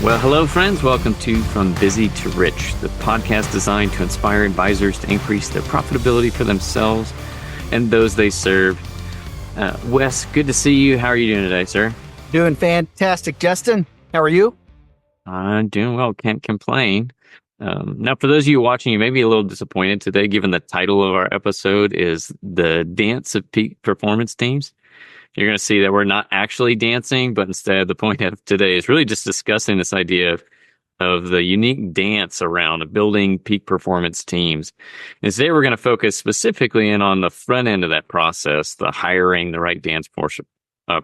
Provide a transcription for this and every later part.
Well, hello, friends. Welcome to From Busy to Rich, the podcast designed to inspire advisors to increase their profitability for themselves and those they serve. Wes, good to see you. How are you doing today, sir? Doing fantastic, Justin. How are you? I'm doing well. Can't complain. Now, for those of you watching, you may be a little disappointed today, given the title of our episode is The Dance of Peak Performance Teams. You're going to see that we're not actually dancing, but instead the point of today is really just discussing this idea of the unique dance around building peak performance teams. And today we're going to focus specifically in on the front end of that process, the hiring the right dance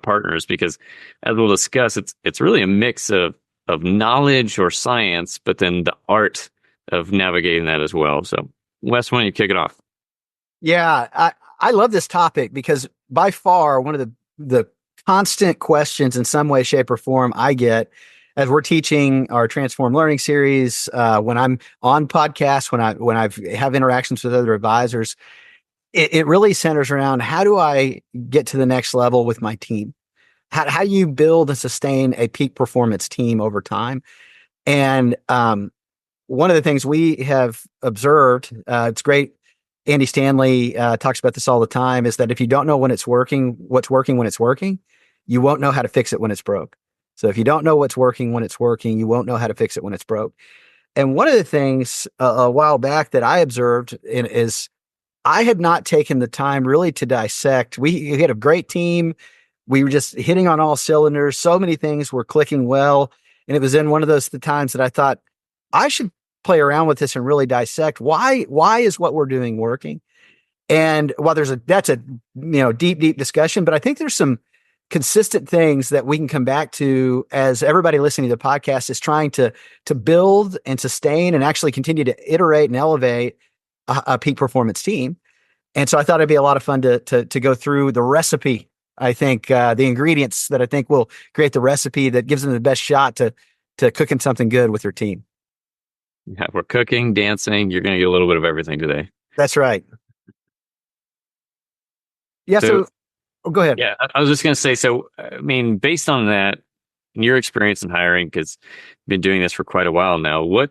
partners, because as we'll discuss, it's really a mix of knowledge or science, but then the art of navigating that as well. So Wes, why don't you kick it off? Yeah, I love this topic because by far one of the constant questions in some way, shape, or form I get as we're teaching our Transform Learning series, when I'm on podcasts, when I have interactions with other advisors, it really centers around how do I get to the next level with my team? How do you build and sustain a peak performance team over time? And one of the things we have observed, it's great. Andy Stanley talks about this all the time, is that if you don't know when it's working, what's working when it's working, you won't know how to fix it when it's broke. So if you don't know what's working when it's working, you won't know how to fix it when it's broke. And one of the things a while back that I observed is I had not taken the time really to dissect. We had a great team. We were just hitting on all cylinders. So many things were clicking well. And it was in one of the times that I thought I should play around with this and really dissect why is what we're doing working. And while that's a deep discussion, but I think there's some consistent things that we can come back to as everybody listening to the podcast is trying to build and sustain and actually continue to iterate and elevate a peak performance team. And so I thought it'd be a lot of fun to go through the recipe. I think the ingredients that I think will create the recipe that gives them the best shot to cooking something good with your team. Yeah, we're cooking, dancing. You're going to get a little bit of everything today. That's right. Yeah. So go ahead. Yeah, I was just going to say, so, I mean, based on that, your experience in hiring, because you've been doing this for quite a while now, I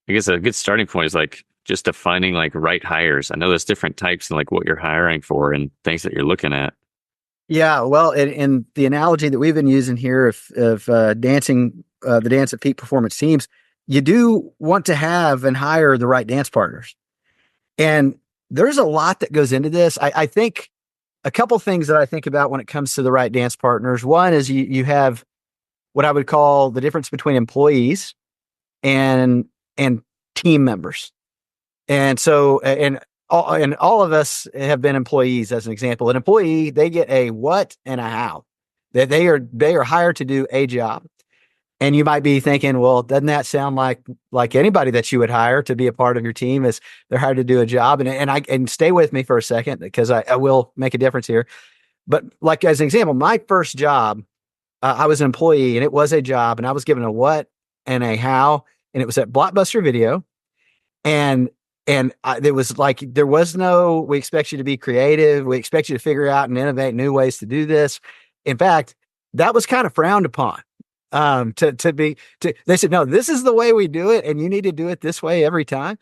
guess a good starting point is like just defining like right hires. I know there's different types and like what you're hiring for and things that you're looking at. Yeah. Well, and the analogy that we've been using here of dancing, the dance of peak performance teams, you do want to have and hire the right dance partners. And there's a lot that goes into this. I think a couple things that I think about when it comes to the right dance partners. One is you have what I would call the difference between employees and team members. And so, and all of us have been employees as an example. An employee, they get a what and a how. They are hired to do a job. And you might be thinking, well, doesn't that sound like anybody that you would hire to be a part of your team is they're hired to do a job? And stay with me for a second because I will make a difference here. But like as an example, my first job, I was an employee and it was a job and I was given a what and a how, and it was at Blockbuster Video. And there was no, we expect you to be creative. We expect you to figure out and innovate new ways to do this. In fact, that was kind of frowned upon. They said, no, this is the way we do it. And you need to do it this way every time.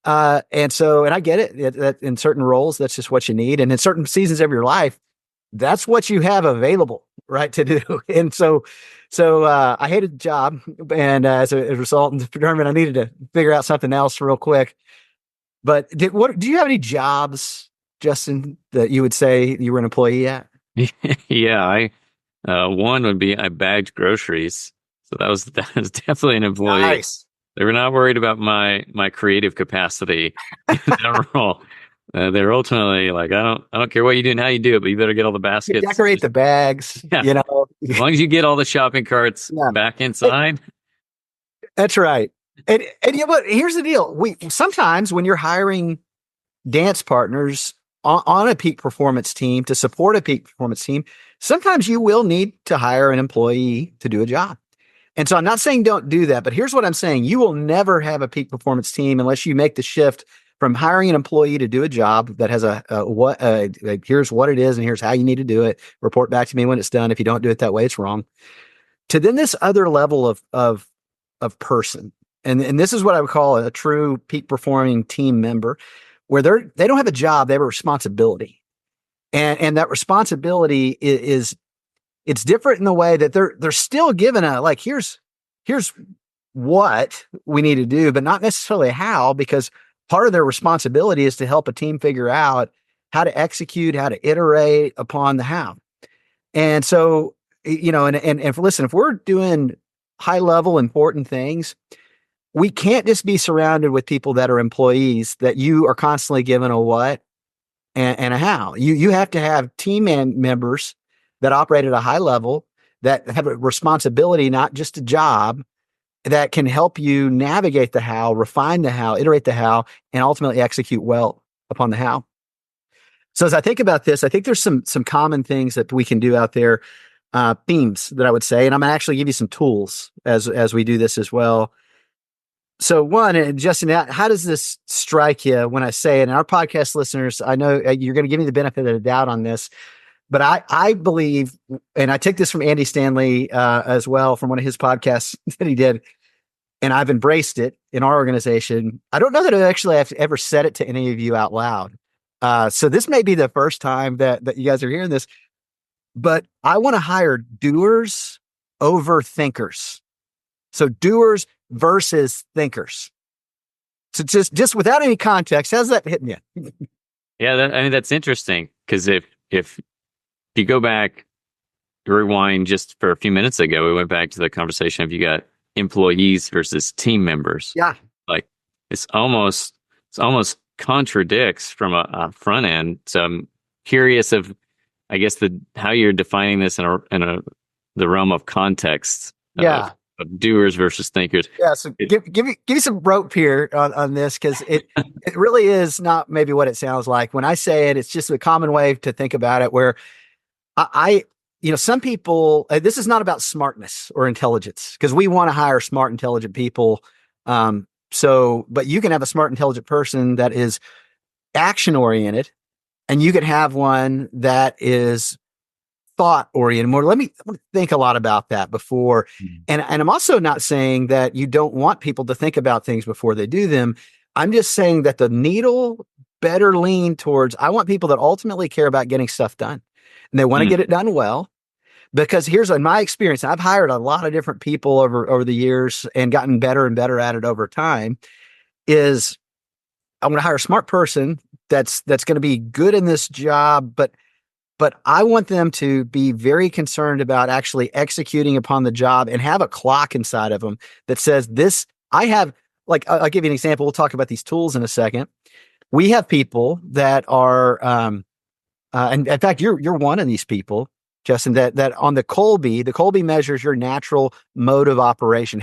And I get it that in certain roles, that's just what you need. And in certain seasons of your life, that's what you have available, right, to do. And so I hated the job. And as a result, determined I needed to figure out something else real quick. But do you have any jobs, Justin, that you would say you were an employee at? Yeah, one would be I bagged groceries. So that was definitely an employee. Nice. They were not worried about my creative capacity in that role. They're ultimately like, I don't care what you do and how you do it, but you better get all the baskets. You decorate the bags, yeah. As long as you get all the shopping carts back inside. That's right. And you know what? Here's the deal. Sometimes when you're hiring dance partners on a peak performance team to support a peak performance team, sometimes you will need to hire an employee to do a job. And so I'm not saying don't do that, but here's what I'm saying. You will never have a peak performance team unless you make the shift from hiring an employee to do a job that has here's what it is and here's how you need to do it. Report back to me when it's done. If you don't do it that way, it's wrong. to then this other level of person. And this is what I would call a true peak performing team member, where they don't have a job, they have a responsibility. And that responsibility is it's different in the way that they're still given a, like, here's what we need to do, but not necessarily how, because part of their responsibility is to help a team figure out how to execute, how to iterate upon the how. And so, and listen, if we're doing high level important things, we can't just be surrounded with people that are employees that you are constantly given a what and a how. You have to have team members that operate at a high level, that have a responsibility, not just a job, that can help you navigate the how, refine the how, iterate the how, and ultimately execute well upon the how. So as I think about this, I think there's some common things that we can do out there, themes that I would say, and I'm gonna actually give you some tools as we do this as well. So one, and Justin, how does this strike you when I say it? And our podcast listeners, I know you're going to give me the benefit of the doubt on this, but I believe, and I take this from Andy Stanley as well, from one of his podcasts that he did, and I've embraced it in our organization. I don't know that I actually have ever said it to any of you out loud. So this may be the first time that you guys are hearing this, but I want to hire doers over thinkers. So doers versus thinkers. So just without any context, how's that hitting you? Yeah, that's interesting, because if you go back, rewind just for a few minutes ago, we went back to the conversation of you got employees versus team members. Yeah. Like it's almost contradicts from a front end. So I'm curious of, I guess, how you're defining this in the realm of context. Yeah. Of doers versus thinkers. Yeah. So give me some rope here on this, because it really is not maybe what it sounds like. When I say it, it's just a common way to think about it, where some people, this is not about smartness or intelligence, because we want to hire smart, intelligent people. But you can have a smart, intelligent person that is action oriented, and you could have one that is thought oriented more. Let me think a lot about that before. And I'm also not saying that you don't want people to think about things before they do them. I'm just saying that the needle better lean towards, I want people that ultimately care about getting stuff done, and they want to get it done well. Because here's in my experience, I've hired a lot of different people over the years and gotten better and better at it over time, is I'm going to hire a smart person that's going to be good in this job, but I want them to be very concerned about actually executing upon the job and have a clock inside of them that says this. I have, like, I'll give you an example. We'll talk about these tools in a second. We have people that are, and in fact, you're one of these people, Justin, that on the Colby measures your natural mode of operation,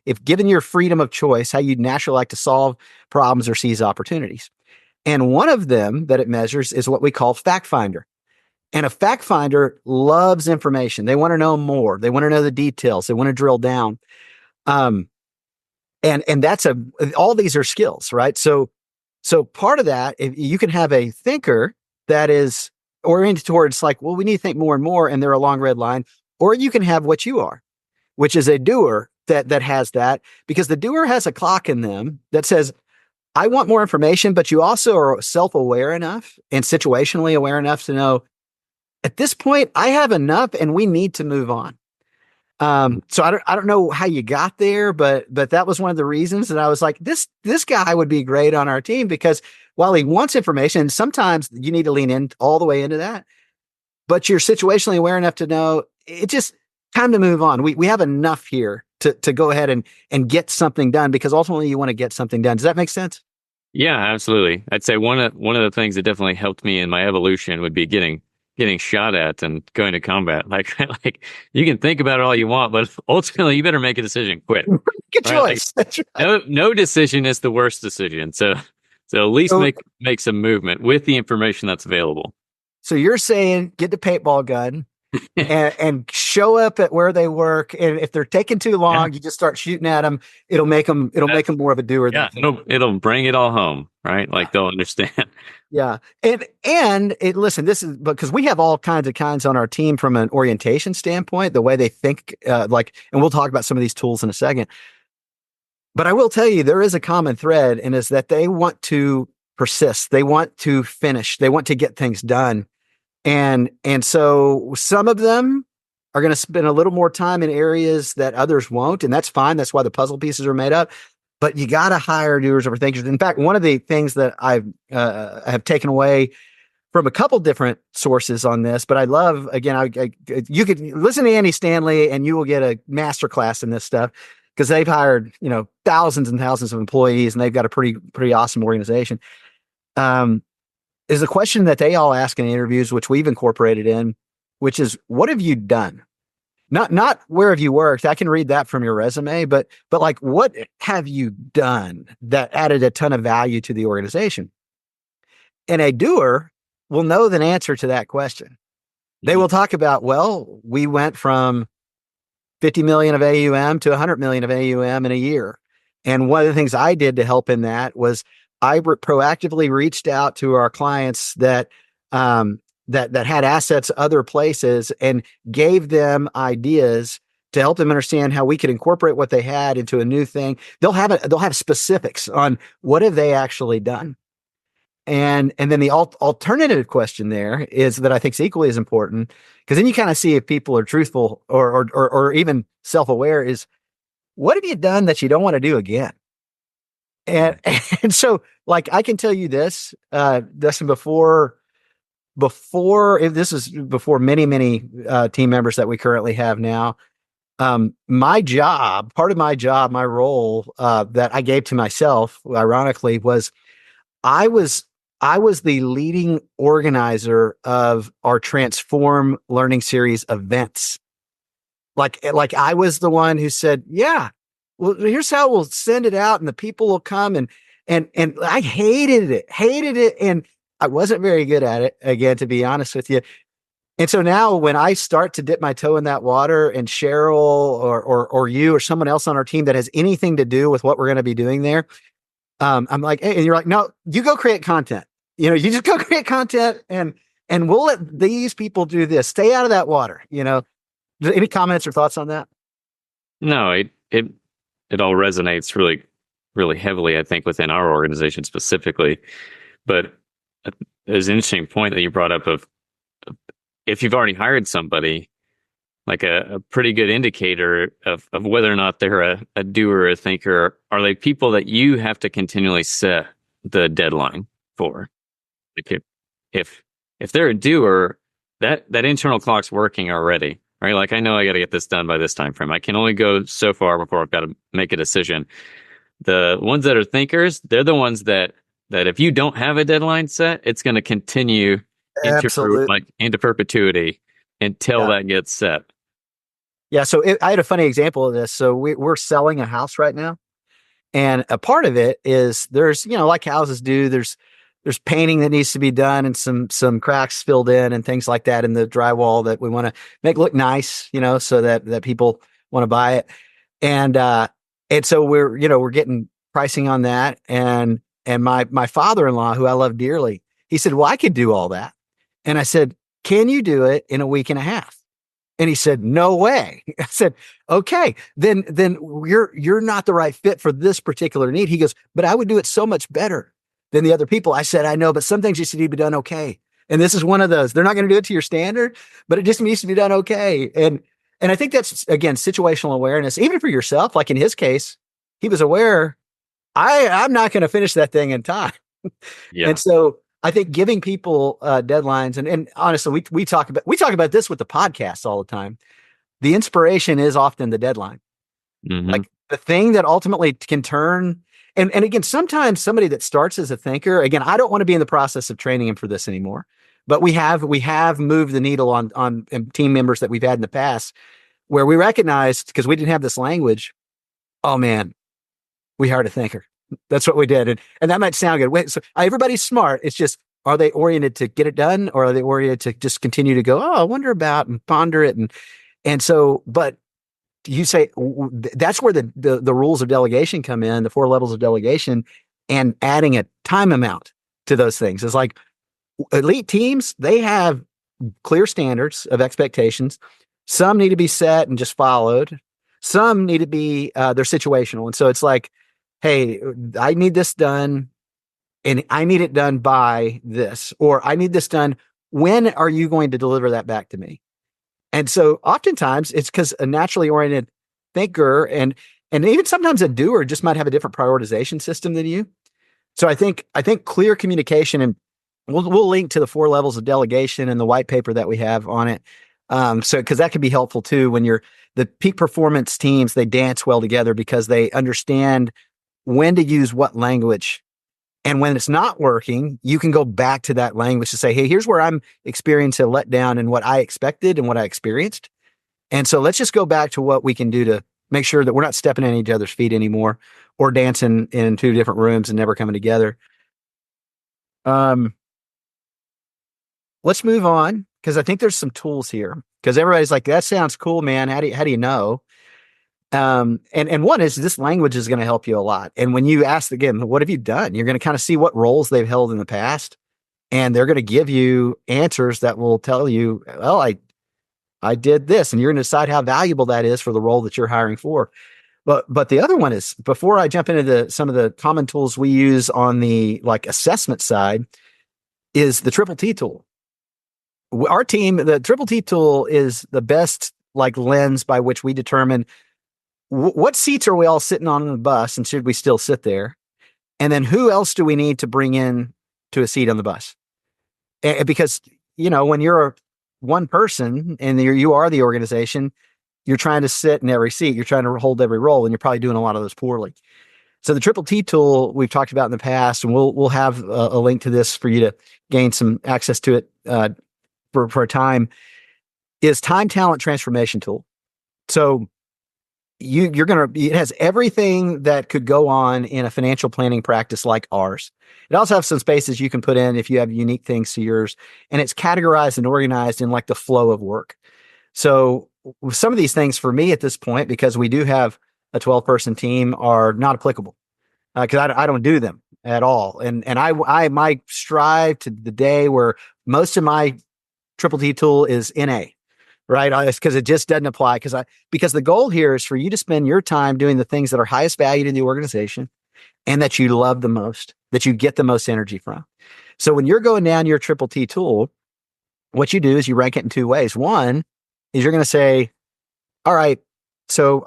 if given your freedom of choice, how you naturally like to solve problems or seize opportunities. And one of them that it measures is what we call fact finder. And a fact finder loves information. They want to know more. They want to know the details. They want to drill down. And that's all these are skills, right? So part of that, if you can have a thinker that is oriented towards, like, well, we need to think more and more, and they're a long red line, or you can have what you are, which is a doer that has that, because the doer has a clock in them that says, I want more information, but you also are self-aware enough and situationally aware enough to know, at this point, I have enough and we need to move on. So I don't know how you got there, but that was one of the reasons that I was like, this guy would be great on our team, because while he wants information, sometimes you need to lean in all the way into that, but you're situationally aware enough to know it's just time to move on. We have enough here to go ahead and get something done, because ultimately you want to get something done. Does that make sense? Yeah, absolutely. I'd say one of the things that definitely helped me in my evolution would be getting shot at and going to combat. Like you can think about it all you want, but ultimately you better make a decision quick. Good choice. Like, That's right. no decision is the worst decision. So at least make some movement with the information that's available. So you're saying get the paintball gun and show up at where they work, and if they're taking too Yeah. long, you just start shooting at them. It'll make them more of a doer than a Yeah. thinker. It'll bring it all home, right? Yeah. Like they'll understand. Yeah. Listen, this is because we have all kinds on our team from an orientation standpoint, the way they think, and we'll talk about some of these tools in a second. But I will tell you, there is a common thread, and is that they want to persist. They want to finish. They want to get things done. And so some of them are going to spend a little more time in areas that others won't, and that's fine. That's why the puzzle pieces are made up. But you got to hire doers over thinkers. In fact, one of the things that have taken away from a couple different sources on this, but I love, again, you could listen to Andy Stanley and you will get a masterclass in this stuff, because they've hired, thousands and thousands of employees, and they've got a pretty awesome organization. Is a question that they all ask in interviews, which we've incorporated in, which is, what have you done? Not where have you worked? I can read that from your resume, but like, what have you done that added a ton of value to the organization? And a doer will know the answer to that question. They will talk about, well, we went from 50 million of AUM to 100 million of AUM in a year. And one of the things I did to help in that was I proactively reached out to our clients that had assets other places, and gave them ideas to help them understand how we could incorporate what they had into a new thing. They'll have specifics on what have they actually done. And then the alternative question there is that I think is equally as important, because then you kind of see if people are truthful or even self-aware, is, what have you done that you don't want to do again? And and so, like, I can tell you this, Dustin, if this is before many team members that we currently have now. Part of my job, my role that I gave to myself, ironically, was I was the leading organizer of our Transform Learning Series events. Like I was the one who said, yeah, well, here's how we'll send it out, and the people will come, and I hated it, and I wasn't very good at it, again, to be honest with you. And so now, when I start to dip my toe in that water, and Cheryl or you or someone else on our team that has anything to do with what we're going to be doing there, I'm like, hey, and you're like, no, you go create content. You just go create content, and we'll let these people do this. Stay out of that water. Any comments or thoughts on that? No, it all resonates really, really heavily, I think, within our organization specifically. But there's an interesting point that you brought up of, if you've already hired somebody, like a pretty good indicator of whether or not they're a doer or a thinker, are they people that you have to continually set the deadline for. Like if they're a doer, that internal clock's working already, right? Like, I know I got to get this done by this time frame. I can only go so far before I've got to make a decision. The ones that are thinkers, they're the ones that if you don't have a deadline set, it's going to continue Absolutely. into perpetuity until Yeah. that gets set. Yeah. So I had a funny example of this. So we're selling a house right now. And a part of it is, there's, like houses do, there's painting that needs to be done, and some cracks filled in and things like that in the drywall that we want to make look nice, so that people want to buy it. And so we're getting pricing on that. And my father-in-law, who I love dearly, he said, well, I could do all that. And I said, can you do it in a week and a half? And he said, no way. I said, okay, then you're not the right fit for this particular need. He goes, but I would do it so much better than the other people. I said, I know, but some things just need to be done okay. And this is one of those. They're not going to do it to your standard, but it just needs to be done okay. And I think that's, again, situational awareness, even for yourself. Like in his case, he was aware, I'm not going to finish that thing in time. Yeah. And so I think giving people deadlines, and honestly, we talk about this with the podcast all the time. The inspiration is often the deadline. Mm-hmm. Like the thing that ultimately can turn. And again, sometimes somebody that starts as a thinker, again, I don't want to be in the process of training him for this anymore, but we have moved the needle on team members that we've had in the past, where we recognized, because we didn't have this language, oh man, we hired a thinker. That's what we did. And that might sound good. Wait, so everybody's smart. It's just, are they oriented to get it done, or are they oriented to just continue to go, oh, I wonder about and ponder it? And so, but you say that's where the rules of delegation come in, the 4 levels of delegation, and adding a time amount to those things. It's like elite teams, they have clear standards of expectations. Some need to be set and just followed. Some need to be they're situational, and so it's like, hey, I need this done, and I need it done by this, or I need this done. When are you going to deliver that back to me? And so oftentimes it's because a naturally oriented thinker and even sometimes a doer just might have a different prioritization system than you. So I think clear communication, and we'll link to the 4 levels of delegation and the white paper that we have on it. So because that can be helpful too when you're the peak performance teams, they dance well together because they understand when to use what language. And when it's not working, you can go back to that language to say, hey, here's where I'm experiencing a letdown and what I expected and what I experienced. And so let's just go back to what we can do to make sure that we're not stepping in each other's feet anymore or dancing in 2 different rooms and never coming together. Um, let's move on because I think there's some tools here because everybody's like, that sounds cool, man. How do you know? And one is this language is going to help you a lot. And when you ask again, what have you done? You're going to kind of see what roles they've held in the past, and they're going to give you answers that will tell you, well, I did this, and you're going to decide how valuable that is for the role that you're hiring for. But the other one is, before I jump into some of the common tools we use on the like assessment side, is the triple T tool. Our team, the triple T tool is the best like lens by which we determine what seats are we all sitting on the bus, and should we still sit there? And then who else do we need to bring in to a seat on the bus? Because, when you're one person and you are the organization, you're trying to sit in every seat, you're trying to hold every role, and you're probably doing a lot of those poorly. So the triple T tool we've talked about in the past, and we'll have a link to this for you to gain some access to it for a time, is time talent transformation tool. So it has everything that could go on in a financial planning practice like ours. It also has some spaces you can put in if you have unique things to yours, and it's categorized and organized in like the flow of work. So some of these things for me at this point, because we do have a 12-person team, are not applicable because I don't do them at all. And I might strive to the day where most of my triple T tool is NA. Right. Because it just doesn't apply. Because the goal here is for you to spend your time doing the things that are highest value to the organization and that you love the most, that you get the most energy from. So when you're going down your triple T tool, what you do is you rank it in 2 ways. One is you're going to say, all right, so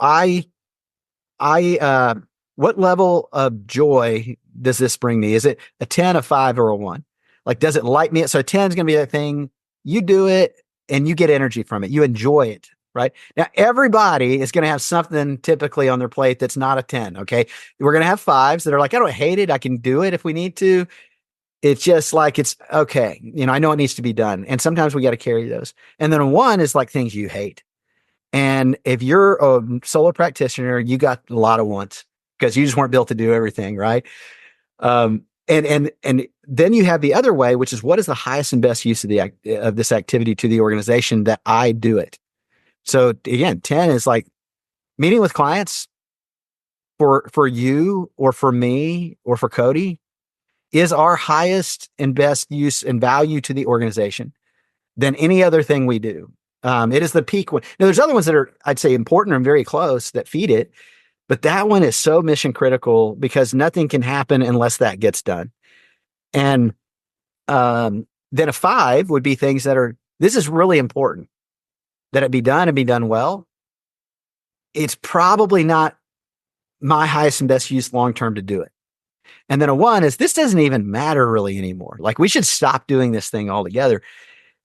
what level of joy does this bring me? Is it a 10, a 5, or a 1? Like, does it light me up? So a 10 is going to be that thing you do it and you get energy from it. You enjoy it, right? Now, everybody is going to have something typically on their plate that's not a 10, okay? We're going to have 5s that are like, I don't hate it. I can do it if we need to. It's just like, it's okay. I know it needs to be done. And sometimes we got to carry those. And then a 1 is like things you hate. And if you're a solo practitioner, you got a lot of 1s because you just weren't built to do everything, right? And then you have the other way, which is what is the highest and best use of this activity to the organization that I do it. So again, 10 is like meeting with clients for you or for me or for Cody is our highest and best use and value to the organization than any other thing we do. It is the peak one. Now, there's other ones that are, I'd say, important and very close that feed it, but that one is so mission critical because nothing can happen unless that gets done. And then a 5 would be things this is really important that it be done and be done well. It's probably not my highest and best use long-term to do it. And then a 1 is this doesn't even matter really anymore. Like, we should stop doing this thing altogether.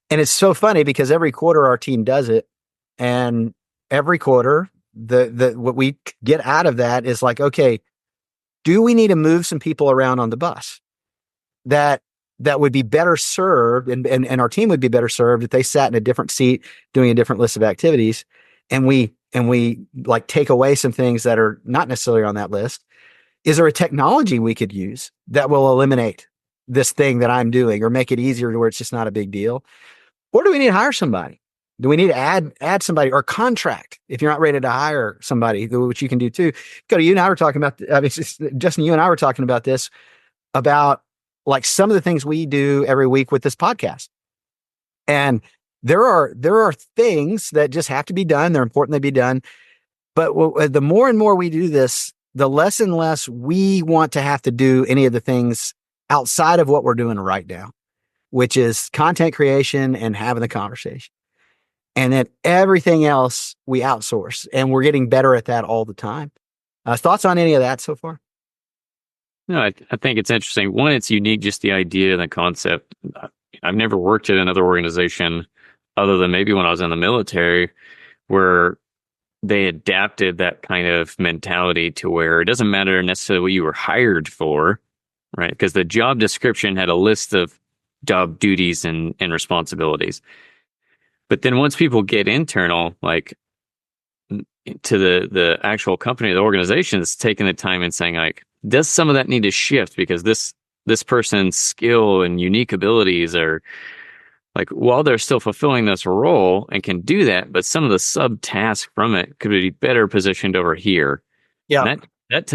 And it's so funny because every quarter our team does it. And every quarter, what we get out of that is like, okay, do we need to move some people around on the bus that would be better served and our team would be better served if they sat in a different seat doing a different list of activities, and we like take away some things that are not necessarily on that list? Is there a technology we could use that will eliminate this thing that I'm doing or make it easier to where it's just not a big deal? Or do we need to hire somebody? Do we need to add somebody or contract if you're not ready to hire somebody, which you can do too? Cody, you and I were talking about, Justin, you and I were talking about this, about like some of the things we do every week with this podcast. And there are things that just have to be done. They're important to be done. But the more and more we do this, the less and less we want to have to do any of the things outside of what we're doing right now, which is content creation and having the conversation. And then everything else we outsource, and we're getting better at that all the time. Thoughts on any of that so far? No, I think it's interesting. One, it's unique, just the idea and the concept. I've never worked at another organization other than maybe when I was in the military, where they adapted that kind of mentality to where it doesn't matter necessarily what you were hired for, right? Because the job description had a list of job duties and responsibilities. But then once people get internal, like to the actual company, the organization is taking the time and saying, like, does some of that need to shift? Because this person's skill and unique abilities are, like, while they're still fulfilling this role and can do that, but some of the sub tasks from it could be better positioned over here. Yeah. And it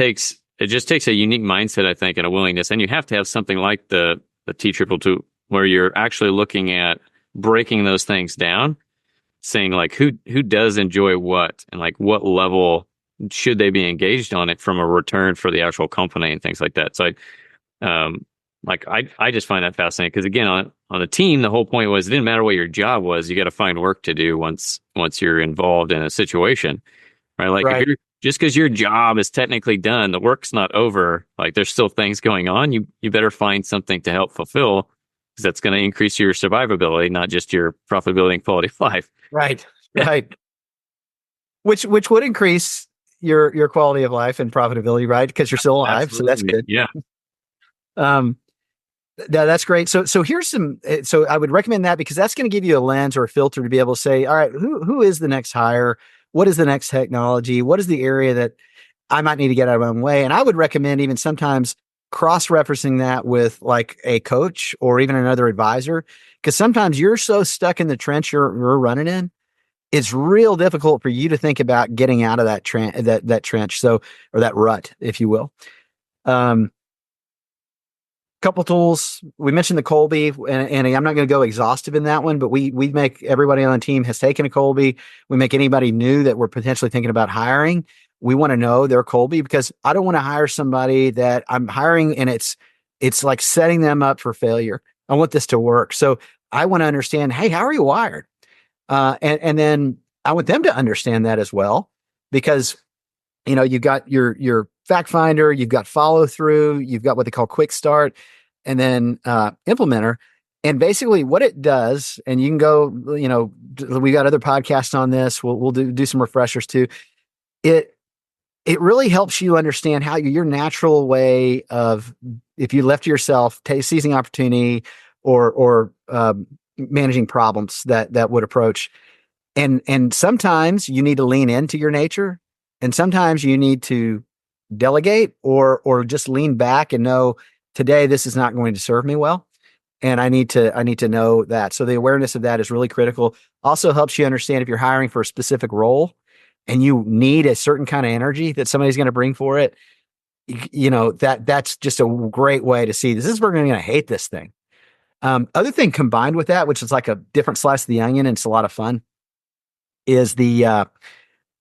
just takes a unique mindset, I think, and a willingness. And you have to have something like the T222, where you're actually looking at breaking those things down, saying like who does enjoy what, and like what level should they be engaged on it from a return for the actual company and things like that. So I just find that fascinating, because again, on a team, the whole point was it didn't matter what your job was, you got to find work to do once you're involved in a situation, right? Like Right. if you're just because your job is technically done, the work's not over. Like there's still things going on. You better find something to help fulfill, because that's going to increase your survivability, not just your profitability and quality of life. Right. Right. Which would increase your quality of life and profitability, right? Because you're still alive. Absolutely. So that's good. Yeah. That's great. So here's some. So I would recommend that, because that's going to give you a lens or a filter to be able to say, all right, who is the next hire? What is the next technology? What is the area that I might need to get out of my own way? And I would recommend even sometimes cross-referencing that with like a coach or even another advisor, because sometimes you're so stuck in the trench you're running in, it's real difficult for you to think about getting out of that trench. So, or that rut, if you will. Couple tools. We mentioned the Colby, and I'm not going to go exhaustive in that one, but we make, everybody on the team has taken a Colby. We make anybody new that we're potentially thinking about hiring, we want to know their Colby, because I don't want to hire somebody that I'm hiring and it's like setting them up for failure. I want this to work. So I want to understand, hey, how are you wired? And then I want them to understand that as well, because you've got your fact finder, you've got follow through, you've got what they call quick start, and then implementer. And basically what it does, and you can go, we got other podcasts on this. We'll do some refreshers too. It really helps you understand how your natural way of, if you left to yourself, seizing opportunity or managing problems that would approach. And sometimes you need to lean into your nature, and sometimes you need to delegate or just lean back and know, today this is not going to serve me well, and I need to know that. So the awareness of that is really critical. Also helps you understand if you're hiring for a specific role and you need a certain kind of energy that somebody's going to bring for it. That's just a great way to see this is, we're going to hate this thing. Other thing combined with that, which is like a different slice of the onion, and it's a lot of fun, is the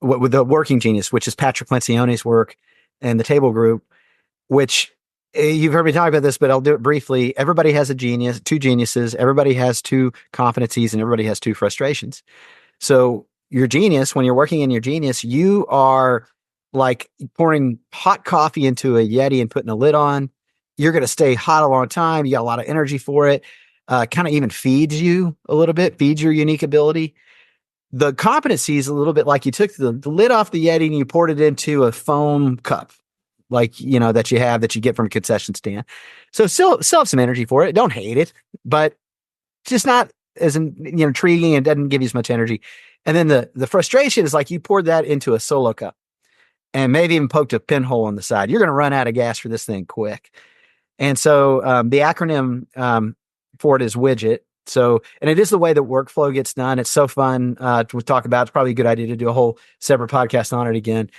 with the Working Genius, which is Patrick Lencioni's work and the Table Group, which you've heard me talk about this, but I'll do it briefly. Everybody has two geniuses. Everybody has two competencies, and everybody has two frustrations. So your genius, when you're working in your genius, you are like pouring hot coffee into a Yeti and putting a lid on. You're going to stay hot a long time. You got a lot of energy for it. Kind of even feeds you a little bit, feeds your unique ability. The competency is a little bit like you took the lid off the Yeti and you poured it into a foam cup, like, that you get from a concession stand. So still have some energy for it. Don't hate it, but just not as intriguing, and doesn't give you as much energy. And then the frustration is like you poured that into a solo cup and maybe even poked a pinhole on the side. You're going to run out of gas for this thing quick. And so the acronym for it is widget. So, and it is the way that workflow gets done. It's so fun to talk about. It's probably a good idea to do a whole separate podcast on it again.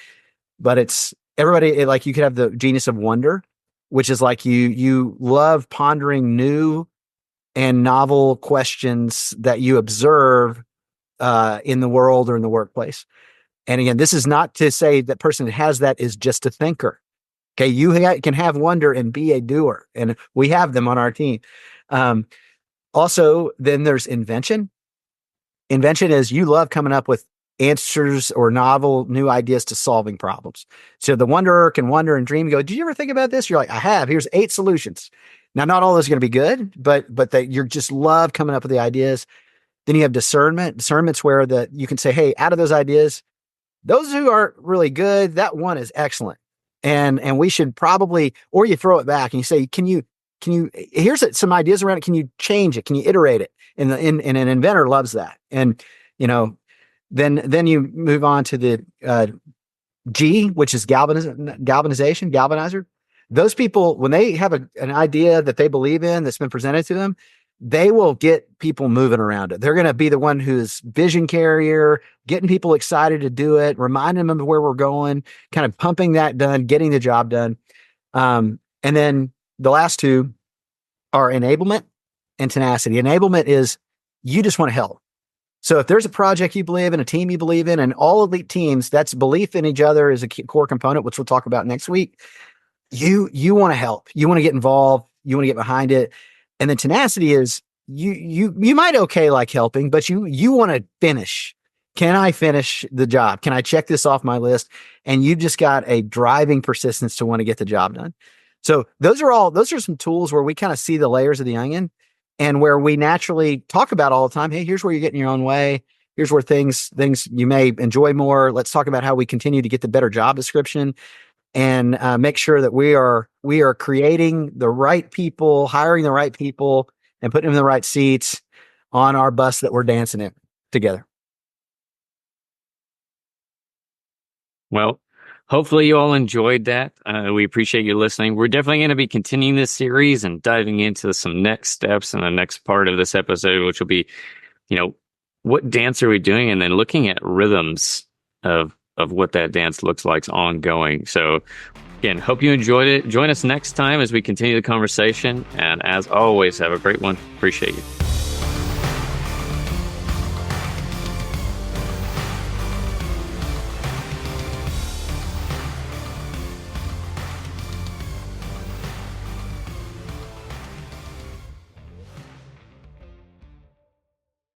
But it's everybody, like you could have the genius of wonder, which is like you love pondering new and novel questions that you observe in the world or in the workplace. And again, this is not to say that person that has that is just a thinker. Okay, you can have wonder and be a doer, and we have them on our team. Also, then there's invention. Invention is you love coming up with answers or novel new ideas to solving problems. So the wanderer can wonder and dream and go, did you ever think about this? You're like, I have. Here's 8 solutions. Now, not all those are going to be good, but that you just love coming up with the ideas. Then you have discernment. Discernment's where you can say, hey, out of those ideas, those who aren't really good, that one is excellent. And we should probably, or you throw it back and you say, can you, here's some ideas around it. Can you change it? Can you iterate it? And an inventor loves that. And, then you move on to the G, which is galvanization, galvanizer. Those people, when they have an idea that they believe in that's been presented to them, they will get people moving around it. They're going to be the one who's vision carrier, getting people excited to do it, reminding them of where we're going, kind of pumping that done, getting the job done. And then the last 2 are enablement and tenacity. Enablement is you just want to help. So if there's a project you believe in, a team you believe in, and all elite teams, that's belief in each other is a core component, which we'll talk about next week. You want to help. You want to get involved. You want to get behind it. And then tenacity is you might like helping, but you want to finish. Can I finish the job? Can I check this off my list? And you just got a driving persistence to want to get the job done. So those are some tools where we kind of see the layers of the onion and where we naturally talk about all the time. Hey, here's where you're getting your own way. Here's where things you may enjoy more. Let's talk about how we continue to get the better job description and make sure that we are creating the right people, hiring the right people, and putting them in the right seats on our bus that we're dancing in together. Well, hopefully you all enjoyed that. We appreciate you listening. We're definitely going to be continuing this series and diving into some next steps in the next part of this episode, which will be, what dance are we doing? And then looking at rhythms of what that dance looks like ongoing. So again, hope you enjoyed it. Join us next time as we continue the conversation. And as always, have a great one. Appreciate you.